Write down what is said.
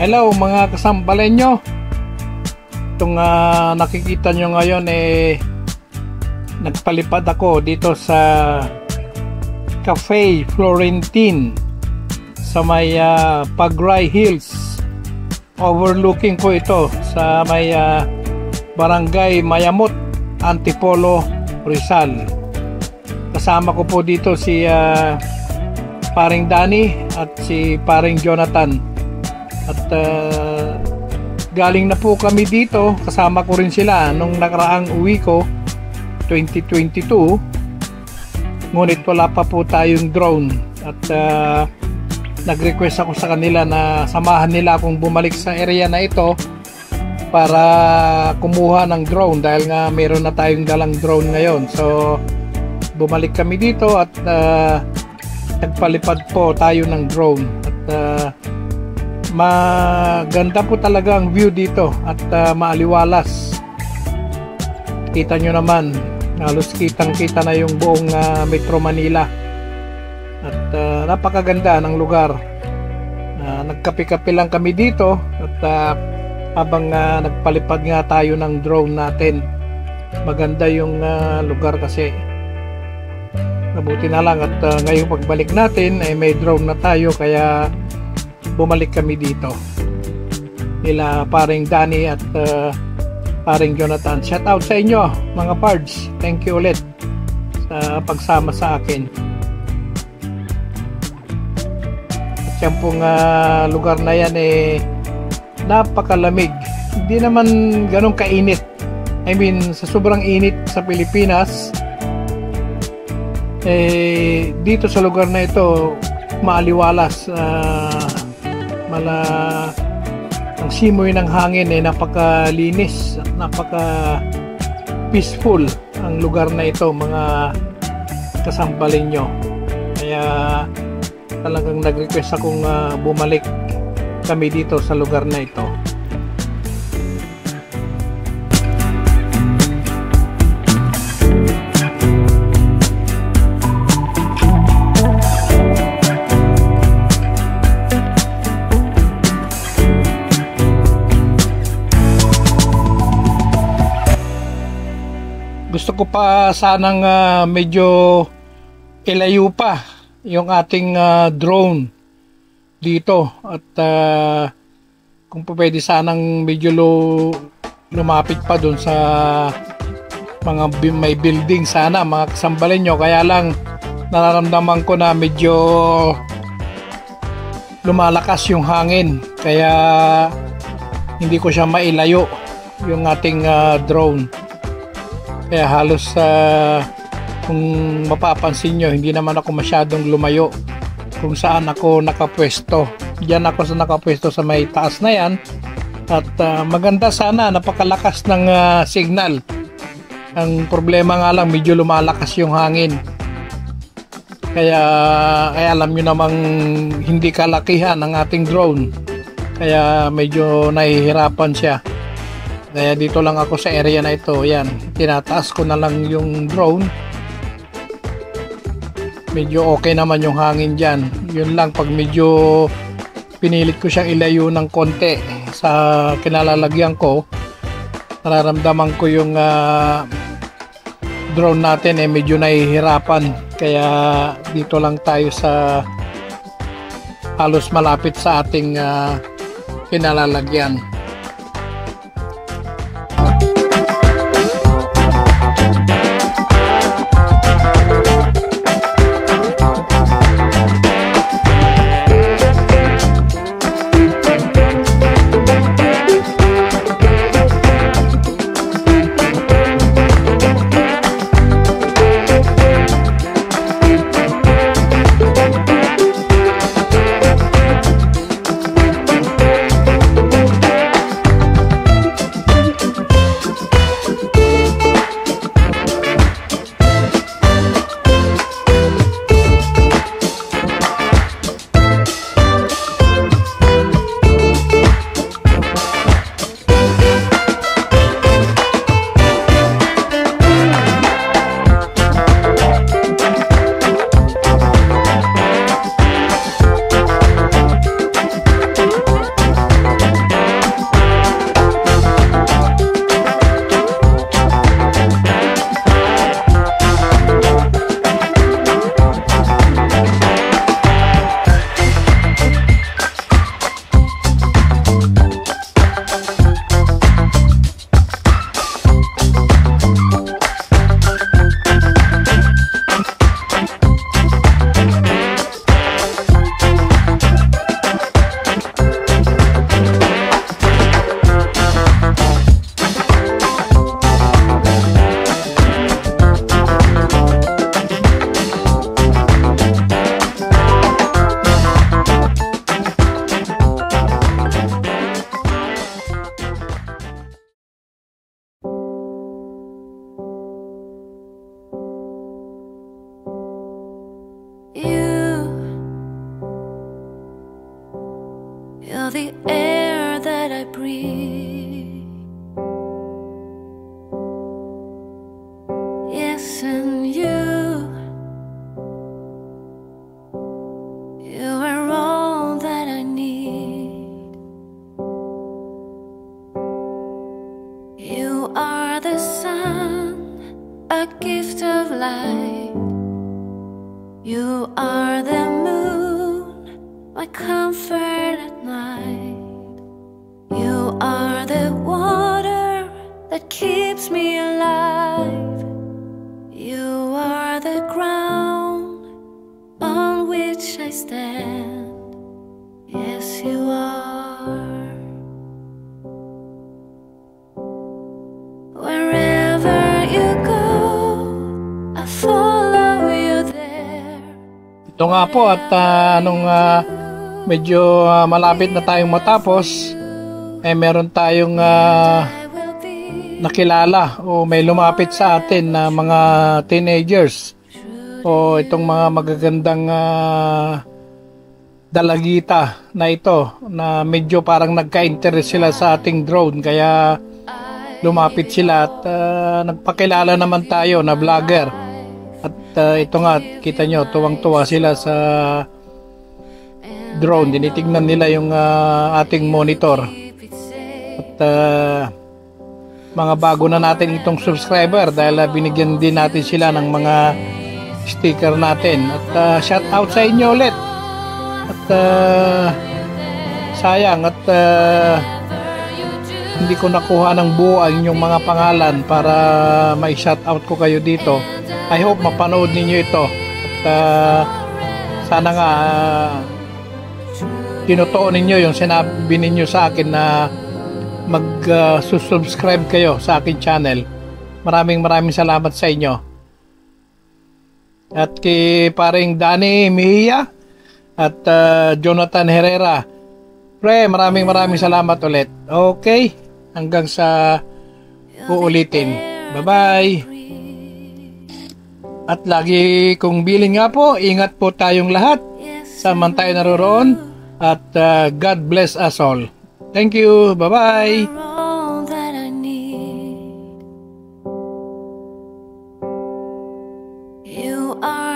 Hello mga kasambalenyo. Itong nakikita nyo ngayon nagpalipad ako dito sa Cafe Florentine sa may Pagray Hills. Overlooking po ito sa may Barangay Mayamot, Antipolo, Rizal. Kasama ko po dito si paring Danny at si paring Jonathan. At galing na po kami dito, kasama ko rin sila nung nakaraang uwi ko 2022, ngunit wala pa po tayong drone. At nag-request ako sa kanila na samahan nila akong bumalik sa area na ito para kumuha ng drone, dahil nga meron na tayong dalang drone ngayon. So bumalik kami dito at nagpalipad po tayo ng drone. At maganda po talaga ang view dito at maaliwalas. Kita nyo naman, halos kitang kita na yung buong Metro Manila. At napakaganda ng lugar. Nagkape-kape lang kami dito at habang nagpalipad nga tayo ng drone natin. Maganda yung lugar kasi. Mabuti na lang at ngayong pagbalik natin ay may drone na tayo, kaya bumalik kami dito nila paring Danny at paring Jonathan. Shout out sa inyo mga pards, thank you ulit sa pagsama sa akin. At yan pong lugar na yan napakalamig, hindi naman ganun kainit. I mean, sa sobrang init sa Pilipinas, dito sa lugar na ito maaliwalas. Ang simoy ng hangin napakalinis, napaka peaceful ang lugar na ito mga kasambalenyo. Kaya talagang nag-request akong bumalik kami dito sa lugar na ito. Gusto ko pa sanang medyo ilayo pa yung ating drone dito at kung pwede sanang medyo lumapit pa dun sa mga may building sana mga kasambalenyo. Kaya lang nararamdaman ko na medyo lumalakas yung hangin, kaya hindi ko siya mailayo yung ating drone. Kaya halos kung mapapansin nyo, hindi naman ako masyadong lumayo kung saan ako nakapwesto. Diyan ako sa nakapwesto sa may taas na yan. At maganda sana, napakalakas ng signal. Ang problema nga lang, medyo lumalakas yung hangin. Kaya alam nyo namang hindi kalakihan ang ating drone. Kaya medyo nahihirapan siya. Kaya dito lang ako sa area na ito. Yan, tinataas ko na lang yung drone. Medyo okay naman yung hangin dyan. Yun lang, pag medyo pinilit ko siyang ilayo ng konti sa kinalalagyan ko, nararamdaman ko yung drone natin medyo nahihirapan. Kaya dito lang tayo sa halos malapit sa ating kinalalagyan. in you. You are all that I need. You are the sun, a gift of light. You are the moon, my comfort at night. You are the water that keeps me alive. You are the ground on which I stand. Yes, you are. Wherever you go, I follow you there. Ito nga po at medyo malapit na tayong matapos, meron tayong nakilala o may lumapit sa atin na mga teenagers o itong mga magagandang dalagita na ito na medyo parang nagka-interest sila sa ating drone, kaya lumapit sila at nagpakilala naman tayo na vlogger. At ito nga, kita nyo, tuwang-tuwa sila sa drone. Dinitignan nila yung ating monitor. At mga bago na natin itong subscriber dahil binigyan din natin sila ng mga sticker natin. At shout out sa inyo ulit. At sayang at hindi ko nakuha ng buo ang inyong mga pangalan para may shout out ko kayo dito. I hope mapanood ninyo ito. At sana nga tinotoo ninyo yung sinabi ninyo sa akin na mag-subscribe kayo sa akin channel. Maraming salamat sa inyo. At kay paring Danny Mejia at Jonathan Herrera, pre, maraming salamat ulit. Okay, hanggang sa uulitin. Bye-bye. At lagi kong bilin nga po, ingat po tayong lahat. Saan tayo naroon. At God bless us all. Thank you. Bye-bye. All that I need. You are